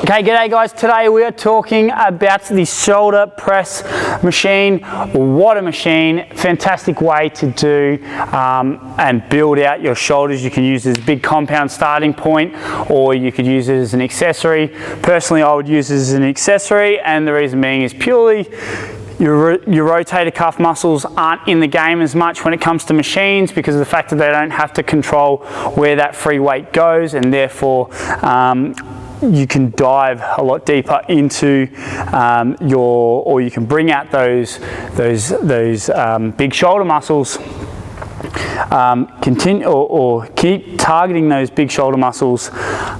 Okay, g'day guys. Today we are talking about the shoulder press machine. What a machine. Fantastic way to do and build out your shoulders. You can use it as a big compound starting point, or you could use it as an accessory. Personally, I would use it as an accessory, and the reason being is purely your rotator cuff muscles aren't in the game as much when it comes to machines because of the fact that they don't have to control where that free weight goes, and therefore you can dive a lot deeper into or you can bring out those big shoulder muscles. Continue or keep targeting those big shoulder muscles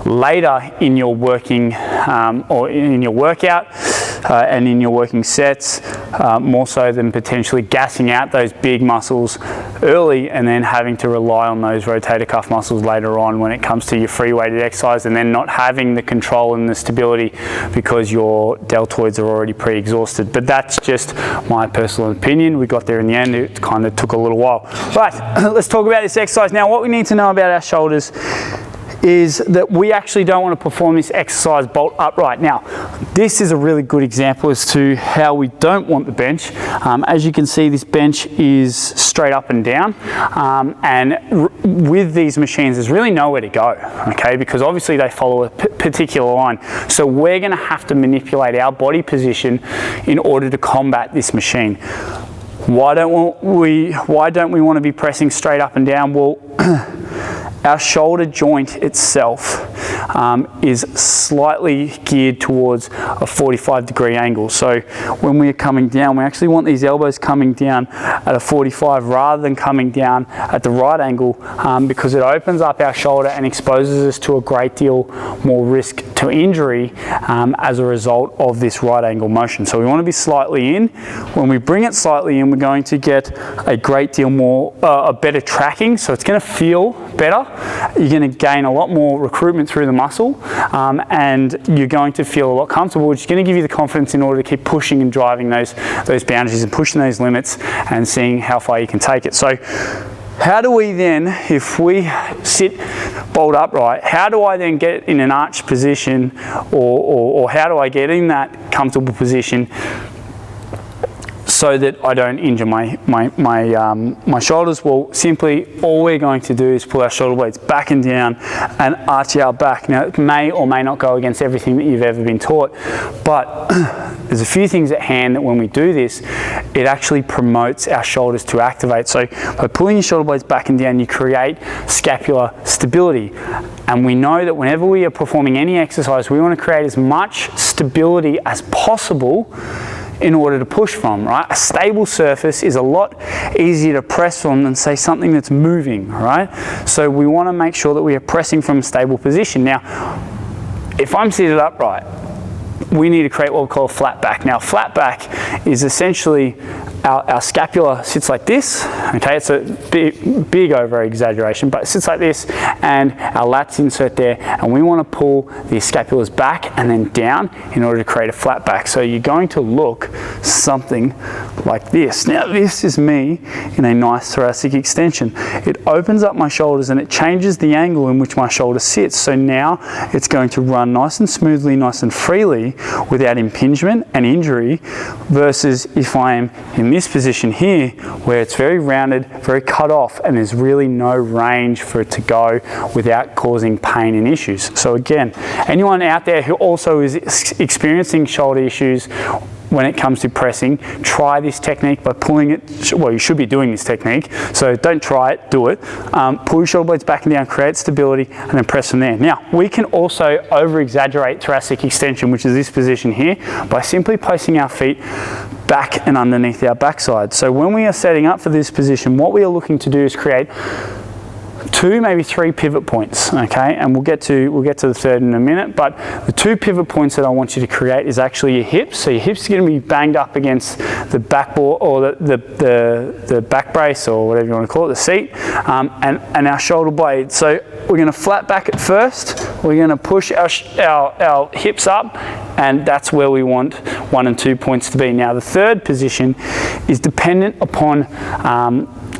later in your working or in your workout and in your working sets, more so than potentially gassing out those big muscles early and then having to rely on those rotator cuff muscles later on when it comes to your free weighted exercise, and then not having the control and the stability because your deltoids are already pre-exhausted. But that's just my personal opinion. We got there in the end. It kind of took a little while. But let's talk about this exercise. Now, what we need to know about our shoulders is that we actually don't want to perform this exercise bolt upright. Now, this is a really good example as to how we don't want the bench. As you can see, this bench is straight up and down, and with these machines, there's really nowhere to go, okay, because obviously they follow a particular line. So we're going to have to manipulate our body position in order to combat this machine. Why don't we want to be pressing straight up and down? Well, our shoulder joint itself is slightly geared towards a 45-degree angle. So when we're coming down, we actually want these elbows coming down at a 45 rather than coming down at the right angle, because it opens up our shoulder and exposes us to a great deal more risk to injury as a result of this right angle motion. So we want to be slightly in. When we bring it slightly in, we're going to get a great deal more, a better tracking. So it's going to feel better. You're going to gain a lot more recruitment through the muscle, and you're going to feel a lot comfortable, which is going to give you the confidence in order to keep pushing and driving those boundaries and pushing those limits and seeing how far you can take it. So how do we then, if we sit bolt upright, how do I then get in an arch position, or how do I get in that comfortable position so that I don't injure my shoulders? Well, simply all we're going to do is pull our shoulder blades back and down and arch our back. Now, it may or may not go against everything that you've ever been taught, but there's a few things at hand that when we do this, it actually promotes our shoulders to activate. So by pulling your shoulder blades back and down, you create scapular stability. And we know that whenever we are performing any exercise, we want to create as much stability as possible in order to push from, right? A stable surface is a lot easier to press from than, say, something that's moving, right? So we want to make sure that we are pressing from a stable position. Now, if I'm seated upright, we need to create what we call a flat back. Now, flat back is essentially our scapula sits like this, okay? It's a big over exaggeration, but it sits like this, and our lats insert there, and we want to pull the scapulas back and then down in order to create a flat back. So you're going to look something like this. Now, this is me in a nice thoracic extension. It opens up my shoulders and it changes the angle in which my shoulder sits. So now it's going to run nice and smoothly, nice and freely without impingement and injury, versus if I am in this position here where it's very rounded, very cut off, and there's really no range for it to go without causing pain and issues. So again, anyone out there who also is experiencing shoulder issues when it comes to pressing, try this technique by pulling it. Well, you should be doing this technique, so don't try it, do it. Pull your shoulder blades back and down, create stability, and then press from there. Now, we can also over-exaggerate thoracic extension, which is this position here, by simply placing our feet back and underneath our backside. So when we are setting up for this position, what we are looking to do is create 2, maybe 3 pivot points, okay? And we'll get to the third in a minute, but the 2 pivot points that I want you to create is actually your hips. So your hips are going to be banged up against the backboard, or the back brace, or whatever you want to call it, the seat, and our shoulder blade. So we're going to flat back at first. We're going to push our hips up, and that's where we want 1 and 2 points to be. Now, the third position is dependent upon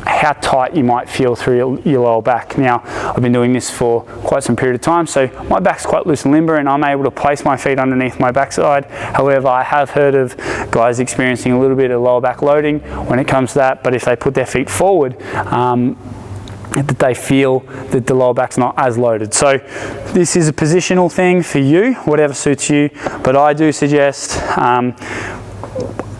how tight you might feel through your lower back. Now, I've been doing this for quite some period of time, so my back's quite loose and limber, and I'm able to place my feet underneath my backside. However, I have heard of guys experiencing a little bit of lower back loading when it comes to that, but if they put their feet forward, that they feel that the lower back's not as loaded. So this is a positional thing for you, whatever suits you, but I do suggest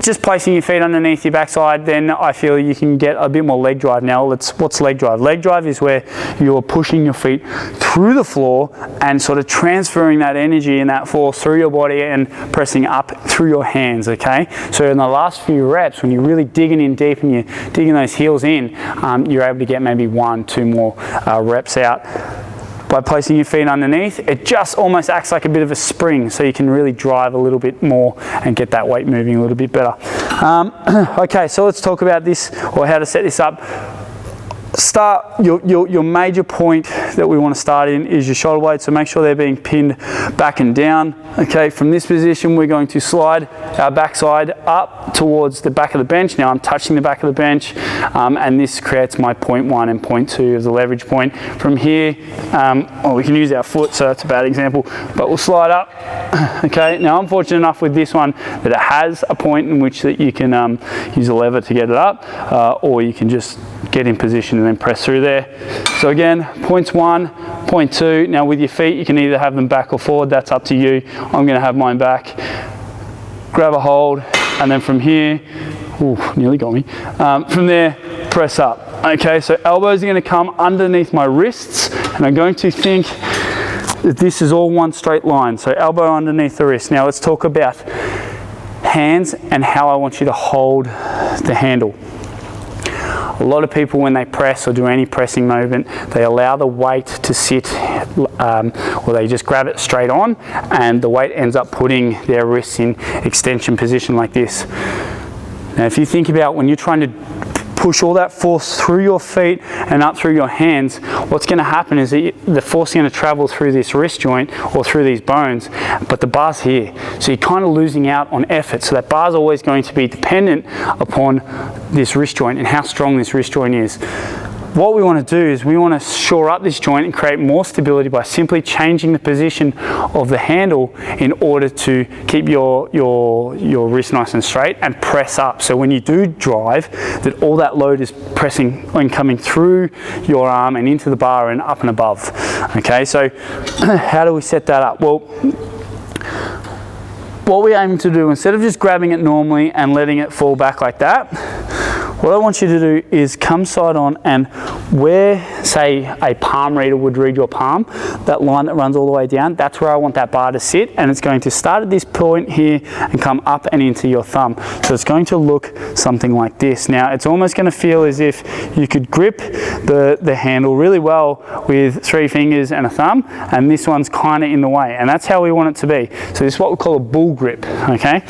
just placing your feet underneath your backside. Then I feel you can get a bit more leg drive. Now, what's leg drive? Leg drive is where you're pushing your feet through the floor and sort of transferring that energy and that force through your body and pressing up through your hands, okay? So in the last few reps, when you're really digging in deep and you're digging those heels in, you're able to get maybe 1-2 more reps out. By placing your feet underneath, it just almost acts like a bit of a spring, so you can really drive a little bit more and get that weight moving a little bit better. Okay, so let's talk about this, or how to set this up. Start your major point that we want to start in is your shoulder blades, so make sure they're being pinned back and down. Okay, from this position we're going to slide our backside up towards the back of the bench. Now I'm touching the back of the bench, and this creates my point 1 and point 2 of the leverage point. From here, well, we can use our foot, so that's a bad example, but we'll slide up. Okay, now I'm fortunate enough with this one that it has a point in which that you can use a lever to get it up, or you can just get in position and then press through there. So again, points 1, point 2. Now with your feet, you can either have them back or forward, that's up to you. I'm going to have mine back. Grab a hold, and then from here, ooh, nearly got me. From there, press up. Okay, so elbows are going to come underneath my wrists, and I'm going to think that this is all one straight line. So elbow underneath the wrist. Now let's talk about hands and how I want you to hold the handle. A lot of people, when they press or do any pressing movement, they allow the weight to sit, or they just grab it straight on, and the weight ends up putting their wrists in extension position like this. Now, if you think about when you're trying to push all that force through your feet and up through your hands, what's going to happen is that the force is going to travel through this wrist joint or through these bones, but the bar's here. So you're kind of losing out on effort. So that bar's always going to be dependent upon this wrist joint and how strong this wrist joint is. What we want to do is we want to shore up this joint and create more stability by simply changing the position of the handle in order to keep your wrist nice and straight and press up. So when you do drive, that all that load is pressing and coming through your arm and into the bar and up and above. Okay, so how do we set that up? Well, what we're aiming to do, instead of just grabbing it normally and letting it fall back like that, what I want you to do is come side on, and where, say, a palm reader would read your palm, that line that runs all the way down, that's where I want that bar to sit, and it's going to start at this point here and come up and into your thumb. So it's going to look something like this. Now, it's almost going to feel as if you could grip the handle really well with 3 fingers and a thumb, and this one's kind of in the way, and that's how we want it to be. So this is what we call a bull grip, okay?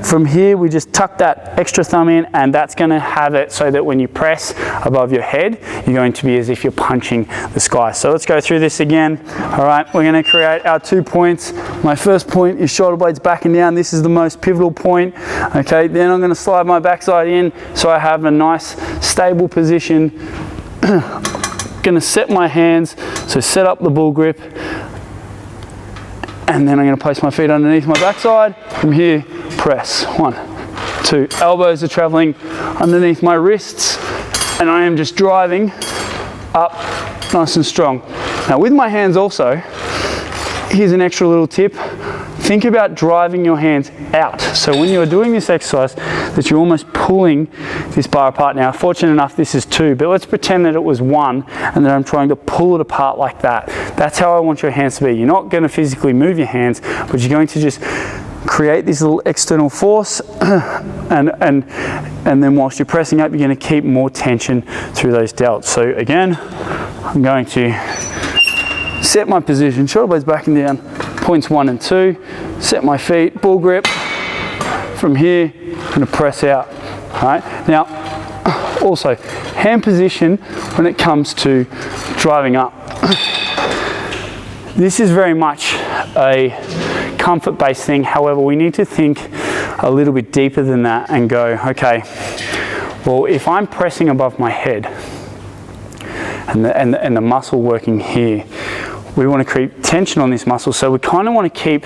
From here, we just tuck that extra thumb in, and that's going to have it so that when you press above your head, you're going to be as if you're punching the sky. So let's go through this again. All right, we're going to create our 2 points. My first point is shoulder blades back and down. This is the most pivotal point. Okay, then I'm going to slide my backside in so I have a nice stable position. Going to set my hands, so set up the bull grip. And then I'm going to place my feet underneath my backside. From here, press. 1, 2. Elbows are traveling underneath my wrists, and I am just driving up nice and strong. Now with my hands also, here's an extra little tip. Think about driving your hands out. So when you're doing this exercise, that you're almost pulling this bar apart. Now, fortunate enough, this is 2, but let's pretend that it was 1 and that I'm trying to pull it apart like that. That's how I want your hands to be. You're not going to physically move your hands, but you're going to just create this little external force, and then whilst you're pressing up, you're going to keep more tension through those delts. So again, I'm going to set my position, shoulder blades back and down, points 1 and 2, set my feet, bull grip. From here, I'm going to press out. All right. Now, also, hand position when it comes to driving up. This is very much a comfort-based thing. However, we need to think a little bit deeper than that and go, okay, Well, if I'm pressing above my head and the muscle working here, we want to create tension on this muscle, so we kind of want to keep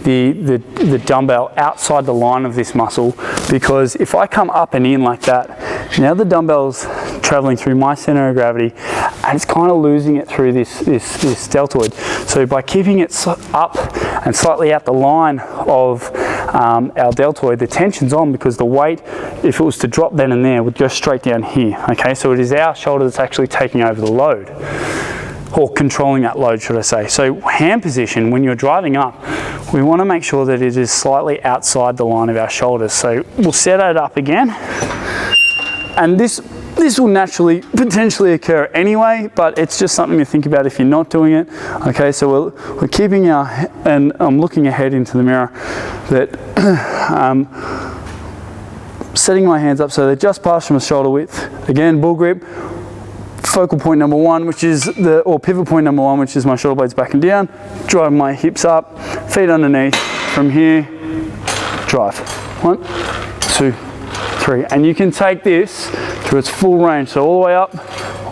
the dumbbell outside the line of this muscle, because if I come up and in like that, now the dumbbell's traveling through my center of gravity and it's kind of losing it through this deltoid. So by keeping it up and slightly out the line of our deltoid, the tension's on, because the weight, if it was to drop then and there, would go straight down here. Okay, so it is our shoulder that's actually taking over the load, or controlling that load, should I say. So hand position, when you're driving up, we want to make sure that it is slightly outside the line of our shoulders. So we'll set it up again, and this will naturally potentially occur anyway, but it's just something to think about if you're not doing it. Okay, so we're keeping and I'm looking ahead into the mirror, that setting my hands up so they're just past from the shoulder width. Again, bull grip. Focal point number one, which is or pivot point number one, which is my shoulder blades back and down. Drive my hips up, feet underneath. From here, drive. 1, 2, 3. And you can take this through its full range. So all the way up,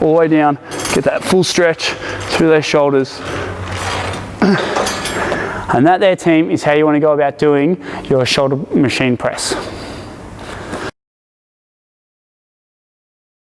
all the way down. Get that full stretch through those shoulders. And that there, team, is how you want to go about doing your shoulder machine press.